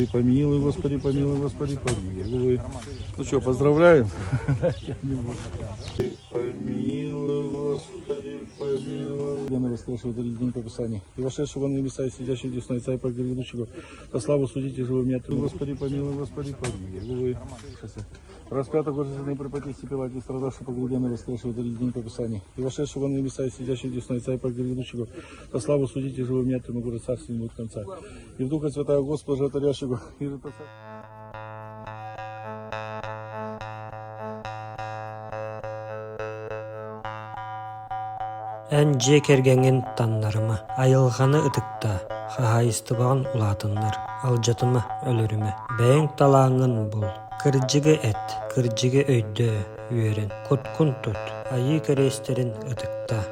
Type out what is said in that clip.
Помилуй, Господи, помилуй, Господи, помилуй. Ну что, поздравляем? Помилуй, Господи, помилуй. Я на воскресшего день по Писанию. И вошедшего на небеса и сидящего десной Отца и погребущего, по славу судите живым мертвым. Господи, помилуй, Господи, помилуй. Распятого Господа преподнести Пилате, страдавшего погребенного воскресшего день по Писанию. И вошедшего на небеса и сидящего десной Отца и погребущего, по славу судите живым мертвым, и город царства не будет конца. И в Духа Святого Господа, животворящего, и же Эн же кергенген таннарыма, айылғаны ытыкта, хахайыстыбағын улатыннар, алжатыма өлөрүмө. Бәйң талаңын бұл, кырджыгы эт, кырджыгы өйдө, үйерен, коткун тут, айы көрестерин ытыкта.